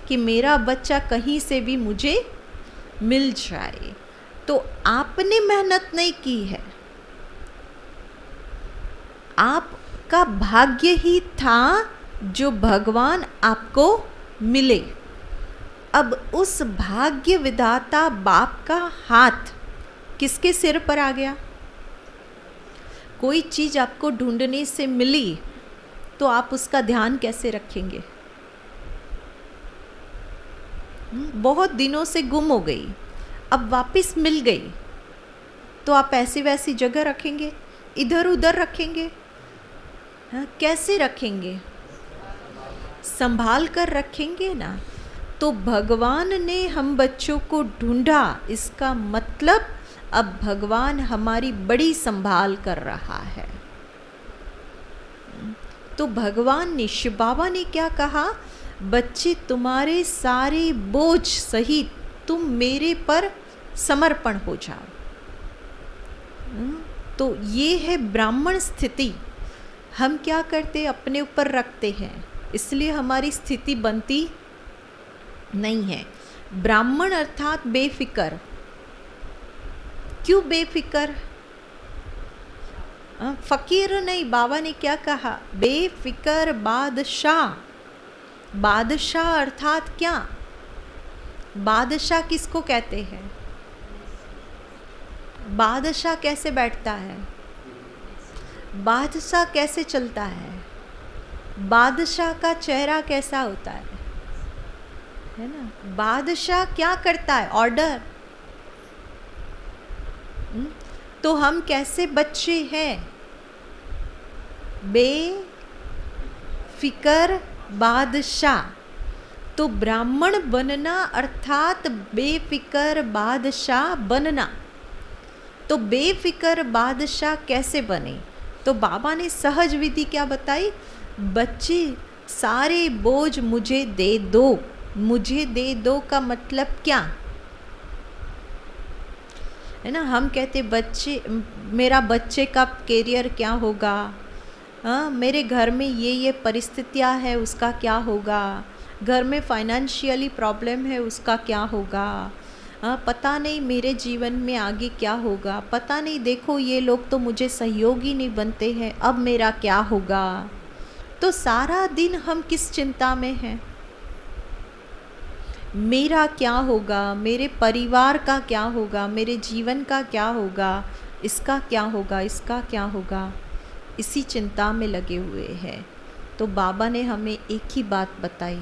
कि मेरा बच्चा कहीं से भी मुझे मिल जाए। तो आपने मेहनत नहीं की है, आपका भाग्य ही था जो भगवान आपको मिले। अब उस भाग्य विधाता बाप का हाथ किसके सिर पर आ गया? कोई चीज़ आपको ढूंढने से मिली तो आप उसका ध्यान कैसे रखेंगे? बहुत दिनों से गुम हो गई, अब वापस मिल गई, तो आप ऐसी वैसी जगह रखेंगे, इधर उधर रखेंगे? हाँ, कैसे रखेंगे? संभाल कर रखेंगे ना। तो भगवान ने हम बच्चों को ढूंढा, इसका मतलब अब भगवान हमारी बड़ी संभाल कर रहा है। तो भगवान ने, शिव बाबा ने क्या कहा? बच्चे तुम्हारे सारे बोझ सहित तुम मेरे पर समर्पण हो जाओ। तो ये है ब्राह्मण स्थिति। हम क्या करते? अपने ऊपर रखते हैं, इसलिए हमारी स्थिति बनती नहीं है। ब्राह्मण अर्थात बेफिक्र। क्यों बेफिक्र? फकीर नहीं, बाबा ने क्या कहा? बेफिक्र बादशाह। बादशाह अर्थात क्या? बादशाह किसको कहते हैं? बादशाह कैसे बैठता है? बादशाह कैसे चलता है? बादशाह का चेहरा कैसा होता है ना? बादशाह क्या करता है? ऑर्डर। तो हम कैसे बच्चे हैं? बेफिक्र बादशाह। तो ब्राह्मण बनना अर्थात बेफिक्र बादशाह बनना। तो बेफिक्र बादशाह कैसे बने? तो बाबा ने सहज विधि क्या बताई? बच्चे सारे बोझ मुझे दे दो। मुझे दे दो का मतलब क्या है ना? हम कहते बच्चे, मेरा बच्चे का करियर क्या होगा? मेरे घर में ये परिस्थितियाँ है, उसका क्या होगा? घर में फाइनेंशियली प्रॉब्लम है, उसका क्या होगा? पता नहीं मेरे जीवन में आगे क्या होगा, पता नहीं, देखो ये लोग तो मुझे सहयोगी नहीं बनते हैं, अब मेरा क्या होगा? तो सारा दिन हम किस चिंता में हैं? मेरा क्या होगा? मेरे परिवार का क्या होगा? मेरे जीवन का क्या होगा? इसका क्या होगा? इसका क्या होगा? इसी चिंता में लगे हुए हैं। तो बाबा ने हमें एक ही बात बताई,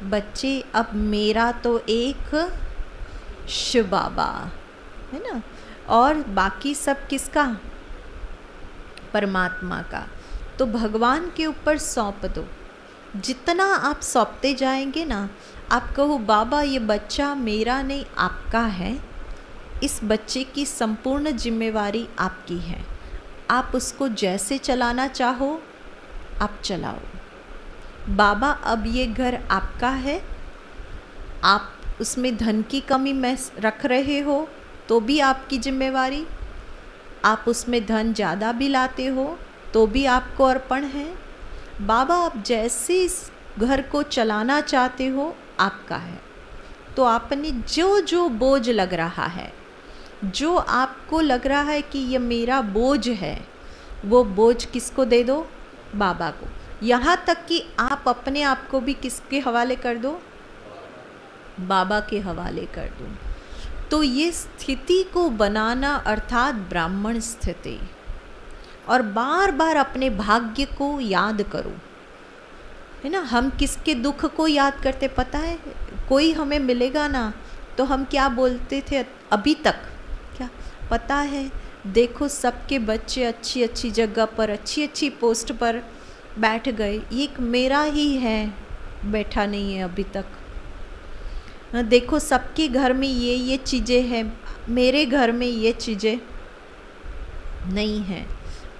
बच्चे अब मेरा तो एक शिव बाबा है ना, और बाकी सब किसका? परमात्मा का। तो भगवान के ऊपर सौंप दो। जितना आप सौंपते जाएंगे ना, आप कहो बाबा ये बच्चा मेरा नहीं आपका है, इस बच्चे की संपूर्ण जिम्मेवारी आपकी है, आप उसको जैसे चलाना चाहो आप चलाओ। बाबा अब ये घर आपका है, आप उसमें धन की कमी में रख रहे हो तो भी आपकी जिम्मेवारी, आप उसमें धन ज़्यादा भी लाते हो तो भी आपको अर्पण है। बाबा आप जैसे इस घर को चलाना चाहते हो आपका है। तो आपने जो जो बोझ लग रहा है, जो आपको लग रहा है कि ये मेरा बोझ है, वो बोझ किसको दे दो? बाबा को। यहाँ तक कि आप अपने आप को भी किसके हवाले कर दो? बाबा के हवाले कर दो। तो ये स्थिति को बनाना अर्थात ब्राह्मण स्थिति। और बार बार अपने भाग्य को याद करो, है ना। हम किसके दुख को याद करते पता है? कोई हमें मिलेगा ना तो हम क्या बोलते थे अभी तक? क्या पता है? देखो सबके बच्चे अच्छी अच्छी जगह पर, अच्छी अच्छी पोस्ट पर बैठ गए, एक मेरा ही है बैठा नहीं है अभी तक। देखो सबके घर में ये चीज़ें हैं, मेरे घर में ये चीज़ें नहीं हैं।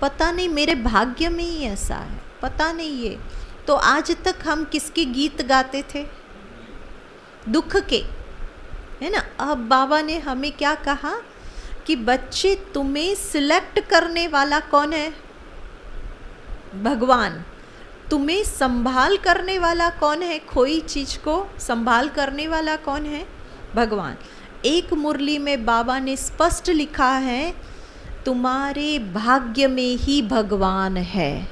पता नहीं मेरे भाग्य में ही ऐसा है, पता नहीं ये। तो आज तक हम किसके गीत गाते थे? दुख के, है ना। अब बाबा ने हमें क्या कहा कि बच्चे तुम्हें सिलेक्ट करने वाला कौन है? भगवान। तुम्हें संभाल करने वाला कौन है? कोई चीज़ को संभाल करने वाला कौन है? भगवान। एक मुरली में बाबा ने स्पष्ट लिखा है, तुम्हारे भाग्य में ही भगवान है।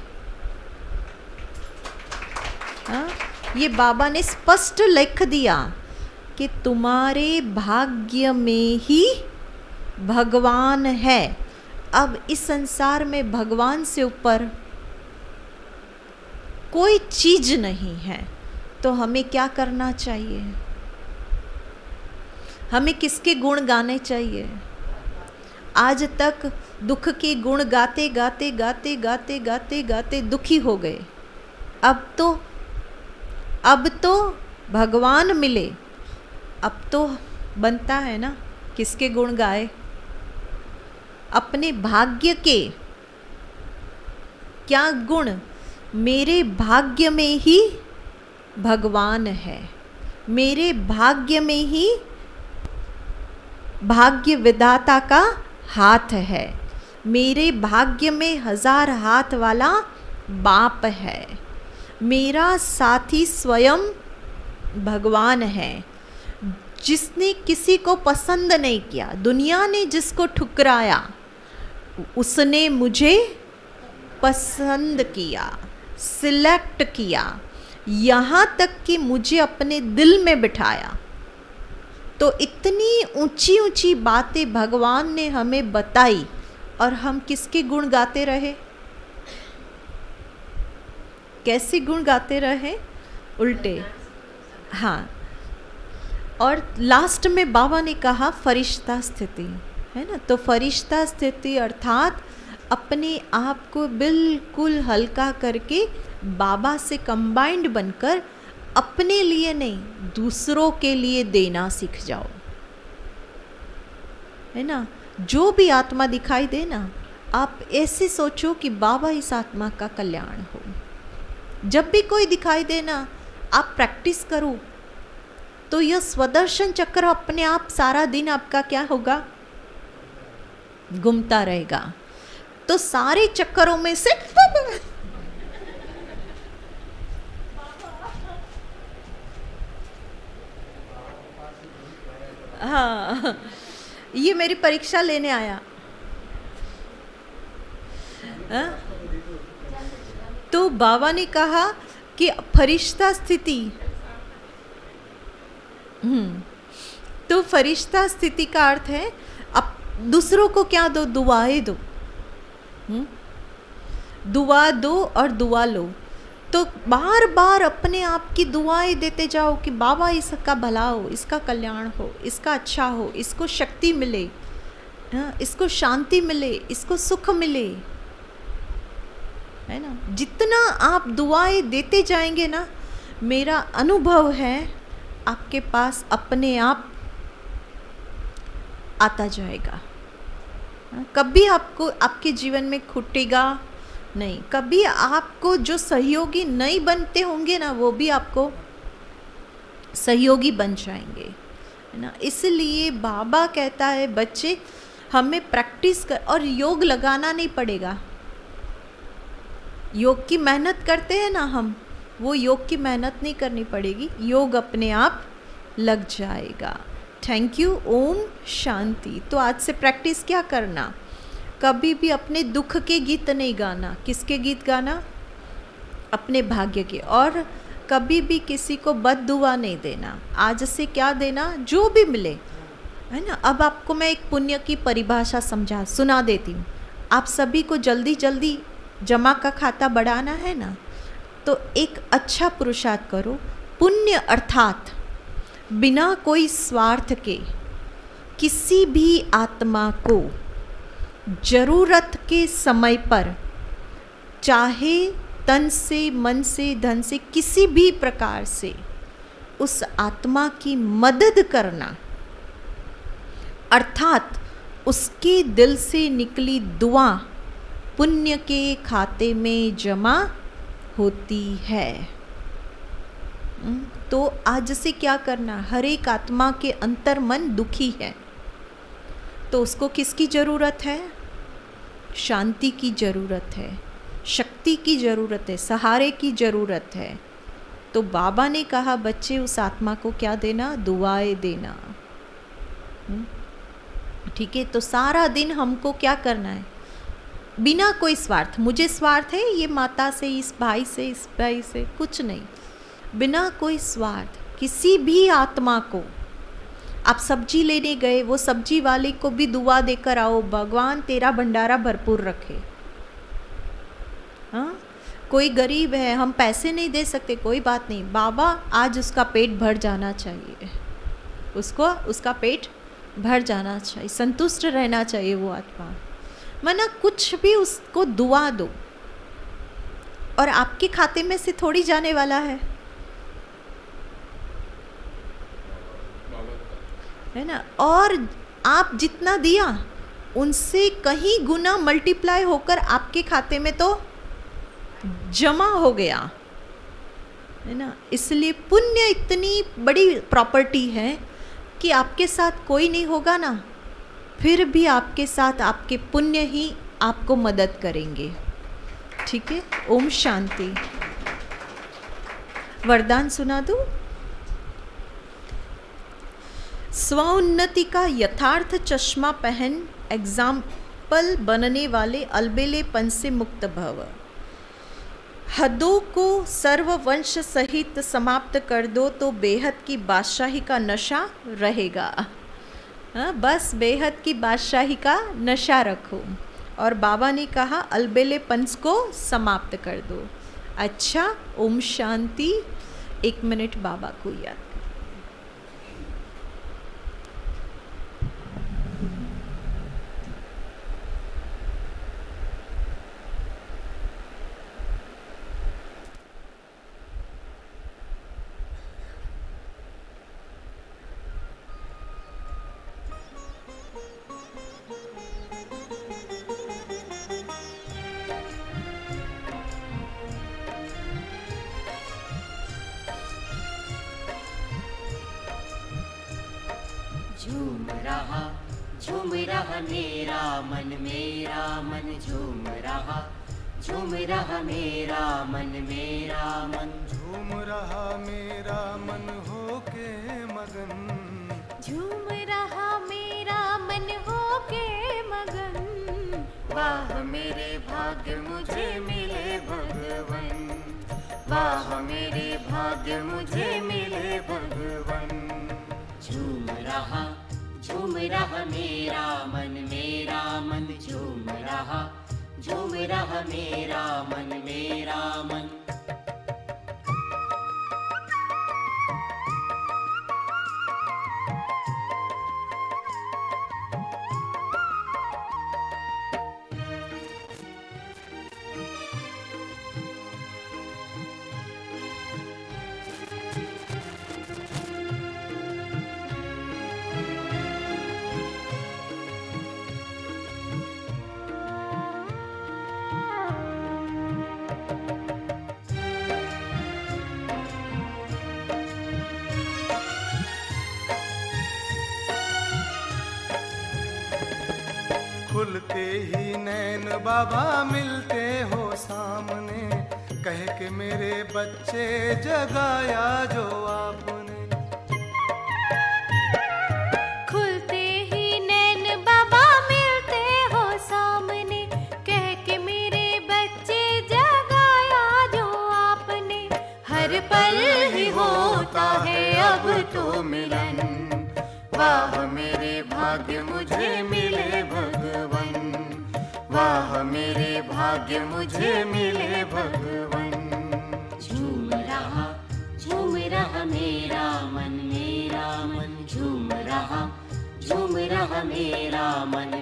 हाँ? ये बाबा ने स्पष्ट लिख दिया कि तुम्हारे भाग्य में ही भगवान है। अब इस संसार में भगवान से ऊपर कोई चीज नहीं है। तो हमें क्या करना चाहिए? हमें किसके गुण गाने चाहिए? आज तक दुख के गुण गाते गाते गाते गाते गाते गाते दुखी हो गए। अब तो भगवान मिले, अब तो बनता है ना किसके गुण गाए? अपने भाग्य के। क्या गुण? मेरे भाग्य में ही भगवान है, मेरे भाग्य में ही भाग्य विधाता का हाथ है, मेरे भाग्य में 1000 हाथ वाला बाप है, मेरा साथी स्वयं भगवान है। जिसने किसी को पसंद नहीं किया, दुनिया ने जिसको ठुकराया, उसने मुझे पसंद किया, सिलेक्ट किया, यहाँ तक कि मुझे अपने दिल में बिठाया। तो इतनी ऊंची ऊंची बातें भगवान ने हमें बताई और हम किसके गुण गाते रहे? कैसे गुण गाते रहे? उल्टे। हाँ। और लास्ट में बाबा ने कहा फरिश्ता स्थिति, है ना। तो फरिश्ता स्थिति अर्थात अपने आप को बिल्कुल हल्का करके बाबा से कंबाइंड बनकर अपने लिए नहीं दूसरों के लिए देना सीख जाओ, है ना। जो भी आत्मा दिखाई दे ना, आप ऐसे सोचो कि बाबा इस आत्मा का कल्याण हो। जब भी कोई दिखाई दे ना, आप प्रैक्टिस करो तो यह स्वदर्शन चक्र अपने आप सारा दिन आपका क्या होगा? घूमता रहेगा। तो सारे चक्करों में से हाँ, ये मेरी परीक्षा लेने आया। हाँ? तो बाबा ने कहा कि फरिश्ता स्थिति, तो फरिश्ता स्थिति का अर्थ है अब दूसरों को क्या दो? दुआएं दो। दुआ दो और दुआ लो। तो बार बार अपने आप की दुआएं देते जाओ कि बाबा इसका भला हो, इसका कल्याण हो, इसका अच्छा हो, इसको शक्ति मिले, इसको शांति मिले, इसको सुख मिले, है ना। जितना आप दुआएं देते जाएंगे ना, मेरा अनुभव है आपके पास अपने आप आता जाएगा। कभी आपको आपके जीवन में खुटेगा नहीं। कभी आपको जो सहयोगी नहीं बनते होंगे ना, वो भी आपको सहयोगी बन जाएंगे। है ना। इसलिए बाबा कहता है बच्चे हमें प्रैक्टिस कर, और योग लगाना नहीं पड़ेगा। योग की मेहनत करते हैं ना हम, वो योग की मेहनत नहीं करनी पड़ेगी, योग अपने आप लग जाएगा। Thank you. ओम शांति। तो आज से प्रैक्टिस क्या करना, कभी भी अपने दुख के गीत नहीं गाना। किसके गीत गाना? अपने भाग्य के। और कभी भी किसी को बद्दुआ नहीं देना। आज से क्या देना? जो भी मिले, है ना। अब आपको मैं एक पुण्य की परिभाषा सुना देती हूँ। आप सभी को जल्दी जल्दी जमा का खाता बढ़ाना है ना, तो एक अच्छा पुरुषार्थ करो। पुण्य अर्थात बिना कोई स्वार्थ के किसी भी आत्मा को जरूरत के समय पर, चाहे तन से, मन से, धन से, किसी भी प्रकार से उस आत्मा की मदद करना, अर्थात उसके दिल से निकली दुआ पुण्य के खाते में जमा होती है। तो आज से क्या करना? हर एक आत्मा के अंतर मन दुखी है, तो उसको किसकी ज़रूरत है? शांति की ज़रूरत है, शक्ति की ज़रूरत है, सहारे की ज़रूरत है। तो बाबा ने कहा बच्चे उस आत्मा को क्या देना? दुआएं देना। ठीक है। तो सारा दिन हमको क्या करना है? बिना कोई स्वार्थ, मुझे स्वार्थ है ये माता से, इस भाई से, इस भाई से, कुछ नहीं, बिना कोई स्वार्थ किसी भी आत्मा को। आप सब्जी लेने गए, वो सब्जी वाले को भी दुआ देकर आओ, भगवान तेरा भंडारा भरपूर रखे। हाँ, कोई गरीब है, हम पैसे नहीं दे सकते, कोई बात नहीं, बाबा आज उसका पेट भर जाना चाहिए, उसको उसका पेट भर जाना चाहिए, संतुष्ट रहना चाहिए वो आत्मा। मना कुछ भी उसको दुआ दो, और आपके खाते में से थोड़ी जाने वाला है ना। और आप जितना दिया उनसे कहीं गुना मल्टीप्लाई होकर आपके खाते में तो जमा हो गया, है ना। इसलिए पुण्य इतनी बड़ी प्रॉपर्टी है कि आपके साथ कोई नहीं होगा ना, फिर भी आपके साथ आपके पुण्य ही आपको मदद करेंगे। ठीक है। ओम शांति। वरदान सुना दूं? स्वउन्नति का यथार्थ चश्मा पहन एग्जाम्पल बनने वाले अलबेलेपन से मुक्त भव। हदों को सर्ववंश सहित समाप्त कर दो तो बेहद की बादशाही का नशा रहेगा। हाँ, बस बेहद की बादशाही का नशा रखो। और बाबा ने कहा अलबेलेपन को समाप्त कर दो। अच्छा, ओम शांति। 1 मिनट बाबा को याद। झूम रहा मेरा मन झूम रहा मेरा मन झूम रहा मेरा मन होके मगन, झूम रहा मेरा मन होके मगन। वाह मेरे भाग्य मुझे मिले भगवन, वाह मेरे भाग्य मुझे मिले भगवन। झूम रहा मेरा मन झूम रहा मेरा मन। खुलते ही नैन बाबा मिलते हो सामने, कह के मेरे बच्चे जगाया जो आपने। खुलते ही नैन बाबा मिलते हो सामने, कह के मेरे बच्चे जगाया जो आपने। हर पल ही होता है अब तो मिलन, वाह मेरे भाग्य मुझे मिले भगवन, वाह मेरे भाग्य मुझे मिले भगवन। झूम रहा मेरा मन झूम रहा मेरा मन